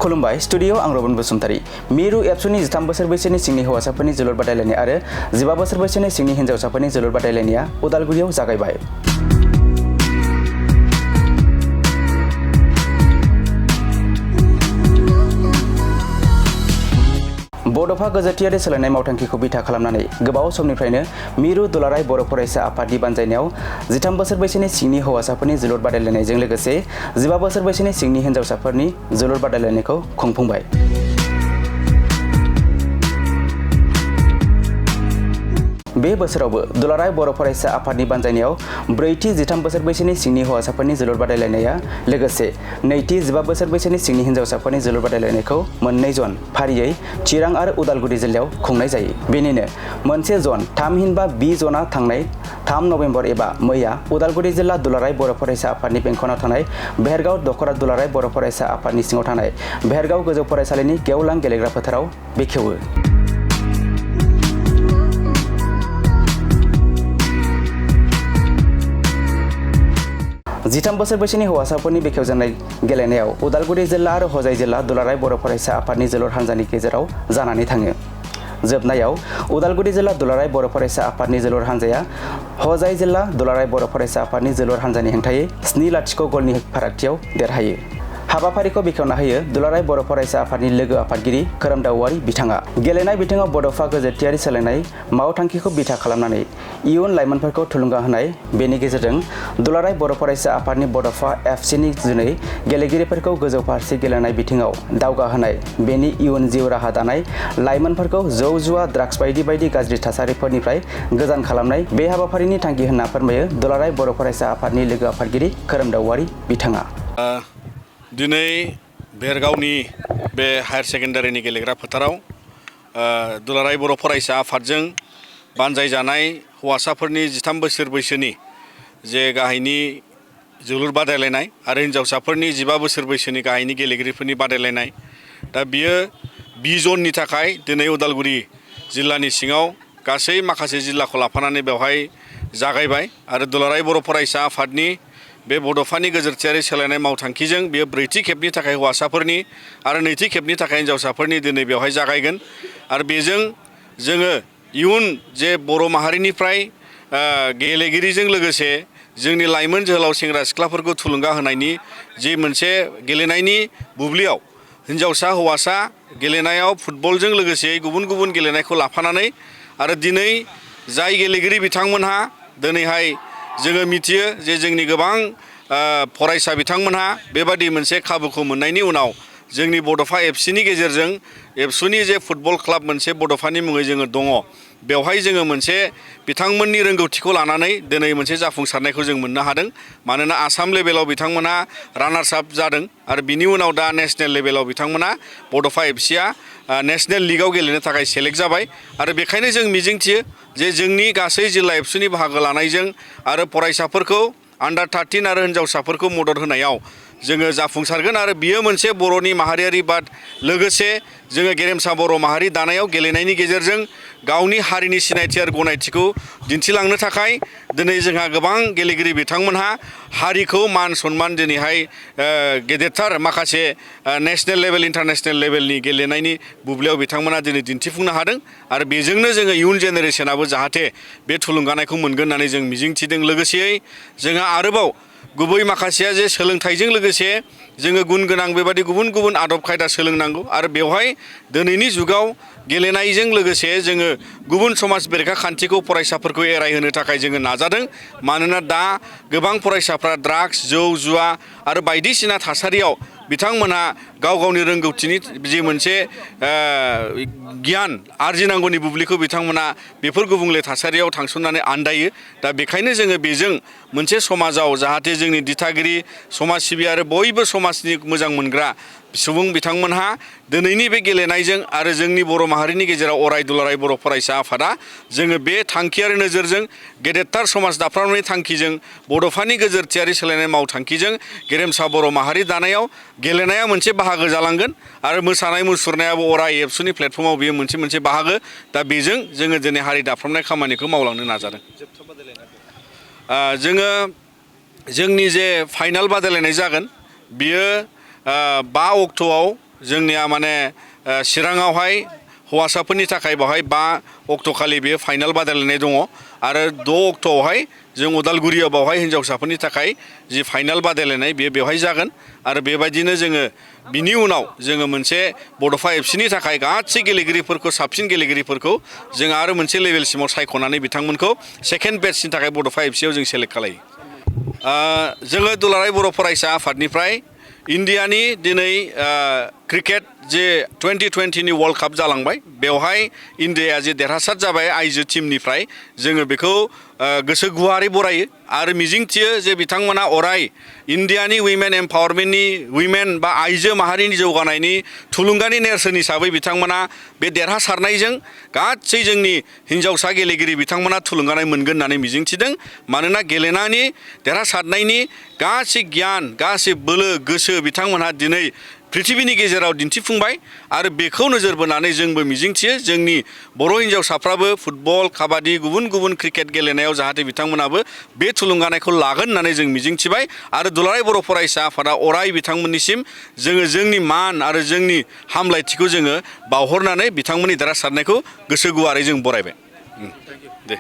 खुलुमबाय स्टुडियो आं रबन बसुमतारी मिरु एबसुनि 13 बोसोर बैसोनि सिंनि हौवासाफोरनि जोलुर बादायलायनाय आरो 15 बोसोर बैसोनि सिंनि हिन्जावसाफोरनि जोलुर बादायलायनाया उदालगुरियाव जागायबाय। बड'फा गोजोरथियारि सोलायनाय मावथांखिखौ बिथा खालामनानै गोबाव समनिफ्रायनो मिरु दुलाराय बर' फरायसा आफादनि बानजायनायाव 13 बोसोर बैसोनि सिंनि हौवासाफोरनि जोलुर बादायलायनायजों लोगोसे 15 बोसोर बैसोनि सिंनि हिन्जावसाफोरनि जोलुर बादायलायनायखौ खुंफुंबाय। बे बोसोरावबो दुलाराय बर' फरायसा आफादनि बानजायनायाव ब्रैथि 13 बोसोर बैसोनि सिंनि हौवासाफोरनि जोलुर बादायलायनाया लोगोसे नैथि 15 बोसोर बैसोनि सिंनि हिन्जावसाफोरनि जोलुर बादायलायनायखौ मोननै जन फारियै चिरां आरो उदालगुरि जिल्लायाव खुंनाय जायो। बेनिनो मोनसे जन थामहिनबा बि जना थांनाय 3 नभेम्बर एबा मैया उदालगुरि जिल्ला दुलाराय बर' फरायसा आफादनि बेंखनाव थानाय बेहेरगाव दखरा दुलाराय बर' फरायसा आफादनि सिङाव थानाय बेहेरगाव गोजौ फरायसालिनि गेवलां गेलेग्रा फोथाराव बेखेवो। 13 बोसोर बैसोनि हौवासाफोरनि बेखेवजेननाय गेलेनायाव उदालगुरि जिल्ला आरो हजाइ जिल्ला दुलाराय बर' फरायसा आफादनि जोलुर हान्जानि गेजेराव जानानै थाङो। जोबनायाव उदालगुरि जिल्ला दुलाराय बर' फरायसा आफादनि जोलुर हान्जाया हजाइ जिल्ला दुलाराय बर' फरायसा आफादनि जोलुर हान्जानि हेंथायै 7-0 गलनि फारागथियाव देरहायो। हाबाफारिखौ बेखेवना होयो दुलाराय बर' फरायसा आफादनि लोगो आफादगिरि खोरोमदाव औवारी बिथाङा। गेलेनाय बिथिङाव बड'फा गोजोरथियारि सोलायनाय मावथांखिखौ बिथा खालामनानै इयुन लाइमोनफोरखौ थुलुंगा होनाय, बेनि गेजेरजों दुलाराय बर' फरायसा आफादनि बड'फा एफसिनि जुनै गेलेगिरिफोरखौ गोजौ फारसे गेलेनाय बिथिङाव दावगाहोनाय, बेनि इयुन जिउ राहा दानाय, लाइमोनफोरखौ जौ जुवा ड्राग्स बायदि गाज्रि थासारिफोरनिफ्राय गोजान खालामनाय बे हाबाफारिनि थांखि होनना फोरमायो दुलाराय बर' फरायसा आफादनि लोगो आफादगिरि खोरोमदाव औवारी बिथाङा। दिनै बेहेरगावनि बे हायार सेकेन्डारिनि गेलेग्रा फोथाराव दुलाराय बर' फरायसा आफादजों बानजायजानाय हौवासाफोरनि 13 बोसोर बैसोनि जे गाहायनि जोलुर बादायलायनाय आरो हिन्जावसाफोरनि 15 बोसोर बैसोनि गाहायनि गेलेगिरिफोरनि बादायलायनाय, दा बियो बि जननि थाखाय दिनै उदालगुरि जिल्लानि सिङाव गासै माखासे जिल्लाखौ लाफानानै बेवहाय जागायबाय आरो दुलाराय बर' फरायसा आफादनि बे बड'फानि गोजोरथियारि सोलायनाय मावथांखिजों बेयो ब्रैथि खेबनि थाखाय हौवासाफोरनि आरो नैथि खेबनि थाखाय हिन्जावसाफोरनि दिनै बेवहाय जागायगोन आरो बेजों जोङो इयुन जे बर' माहारिनिफ्राय गेलेगिरिजों लोगोसे जोंनि लाइमोन जोहोलाव सेंग्रा सिख्लाफोरखौ थुलुंगा होनायनि जि मोनसे गेलेनायनि बुब्लियाव हिन्जावसा हौवासा गेलेनायाव फुटबलजों लोगोसे गुबुन गुबुन गेलेनायखौ लाफानानै आरो दिनै जाय गेलेगिरि बिथांमोनहा दिनैहाय जोङो मिथियो जे जोंनि गोबां फरायसा बिथांमोनहा बेबादि मोनसे खाबुखौ मोननायनि उनाव जोंनि बड'फा एफसिनि गेजेरजों एबसुनि जे फुटबल क्लाब मोनसे बड'फानि मुङै जोङो दङ, बेवहाय जोङो मोनसे बिथांमोननि रोंगौथिखौ लानानै दिनै मोनसे जाफुंसारनायखौ जों मोननो हादों। मानोना आसाम लेभेलाव बिथांमोना रानार्स आप जादों आरो बिनि उनाव दा नेसनेल लेभेलाव बिथांमोना बड'फा एफसिया नेसनेल लिगआव गेलेनो थाखाय सेलेक्ट जाबाय आरो बेखायनो जों मिजिंथियो जे जोंनि गासै जिल्ला एबसुनि बाहागो लानायजों आरो फरायसाफोरखौ आन्डार 13 आरो हिन्जावसाफोरखौ मदद होनायाव जोङो जाफुंसारगोन आरो बियो मोनसे बर'नि माहारियारि बाद लोगोसे जोङो गेरेमसा बर' माहारि दानायाव गेलेनायनि गेजेरजों गावनि हारिनि सिनायथि आरो गनायथिखौ दिन्थिलांनो थाखाय दिनै जोंहा गोबां गेलेगिरि बिथांमोनहा हारिखौ मान सनमान दिनैहाय गेदेरथार माखासे नेसनेल लेभेल इन्टारनेसनेल लेभेलनि गेलेनायनि बुब्लियाव बिथांमोना दिनै दिन्थिफुंनो हादों आरो बेजोंनो जोङो इयुन जेनेरेसनाबो जाहाथे बे थुलुंगानायखौ मोनगोन होननानै जों मिजिंथिदों। लोगोसेयै जोंहा आरोबाव गुबै माखासेया जे सोलोंथाइजों लोगोसे जोङो गुन गोनां बेबादि गुबुन गुबुन आदब खायदा सोलोंनांगौ आरो बेवहाय दिनैनि जुगाव गेलेनायजों लोगोसे जोङो गुबुन समाज बेरेखा खान्थिखौ फरायसाफोरखौ एरायहोनो थाखाय जोङो नाजादों। मानोना दा गोबां फरायसाफ्रा ड्राग्स जौ जुवा आरो बायदिसिना थासारियाव बिथांमोनहा गाव गावनि रोंगौथिनि जि मोनसे गियान आरजिनांगौनि बुब्लिखौ बिथांमोना बेफोर गुबुंले थासारियाव थांसननानै आन्दायो। दा बेखायनो जोङो बेजों मोनसे समाजाव जाहाथे जोंनि दिथागिरि समाज सिबियारि बयबो समाजनि मोजां मोनग्रा सुबुं बिथांमोनहा दिनैनि बे गेलेनायजों आरो जोंनि बर' माहारिनि गेजेराव अराय दुलाराय बर' फरायसा आफादा जोङो बे थांखियारि नोजोरजों गेदेरथार समाज दाफ्रामनायनि थांखिजों बड'फानि गोजोरथियारि सोलायनाय मावथांखिजों गेरेमसा बर' माहारि दानायाव गेलेनाया मोनसे बाहागो जालांगोन आरो मोसानाय मुसुरनायाबो अराय एबसुनि प्लेटफर्माव बेयो मोनसे बाहागो। दा बेजों जोङो दिनै हारि दाफ्रामनाय खामानिखौ मावलांनो नाजादों। जोङो जोंनि जे फाइनाल बादायलायनाय जागोन बियो 5 अक्ट'आव जोंनिया माने चिराङावहाय हौवासाफोरनि थाखाय बेवहाय 5 अक्ट'खालि बेयो फाइनाल बादायलायनाय दङ आरो 6 अक्ट'आवहाय जों उदालगुरियाव बेवहाय हिन्जावसाफोरनि थाखाय जि फाइनाल बादायलायनाय बेवहाय जागोन आरो बेबायदिनो जोङो बिनि उनाव जोङो मोनसे बड'फा एफसिनि थाखाय गासै गेलेगिरिफोरखौ साबसिन गेलेगिरिफोरखौ जों आरो मोनसे लेभेलसिमाव सायख'नानै बिथांमोनखौ सेकेन्ड बेचनि थाखाय बड'फा एफसियाव जों सेलेक्ट खालायो जोङो दुलाराय बर' फरायसा आफादनिफ्राय इन्डियानि दिनै क्रिकेट जे 2020नि वर्ल्ड काप जालांबाय बेवहाय इन्डियाया जे देरहासार जाबाय आइजो टीमनिफ्राय जोङो बेखौ गोसो गुवारै बरायो आरो मिजिंथियो जे बिथांमोना अराय इन्डियानि उइमेन एम्पावारमेन्टनि उइमेन बा आइजो माहारिनि जौगानायनि थुलुंगानि नेरसोन हिसाबै बिथांमोना बे देरहासारनायजों गासै जोंनि हिन्जावसा गेलेगिरि बिथांमोना थुलुंगानाय मोनगोन होननानै मिजिंथिदों मानोना गेलेनायनि देरहासारनायनि गासै गियान गासै बोलो गोसो बिथांमोनहा दिनै पृथिबिनि गेजेराव दिन्थिफुंबाय आरो बेखौ नोजोर बोनानै जोंबो मिजिंथियो जोंनि बर' हिन्जावसाफ्राबो फुटबल काबादि गुबुन गुबुन क्रिकेट गेलेनायाव जाहाथे बिथांमोनाबो बे थुलुंगानायखौ लागोन होननानै जों मिजिंथिबाय आरो दुलाराय बर' फरायसा आफादा अराय बिथांमोननिसिम जोङो जोंनि मान आरो जोंनि हामलायथिखौ जोङो बावहरनानै बिथांमोननि देरहासारनायखौ गोसो गुवारै जों बरायबाय दे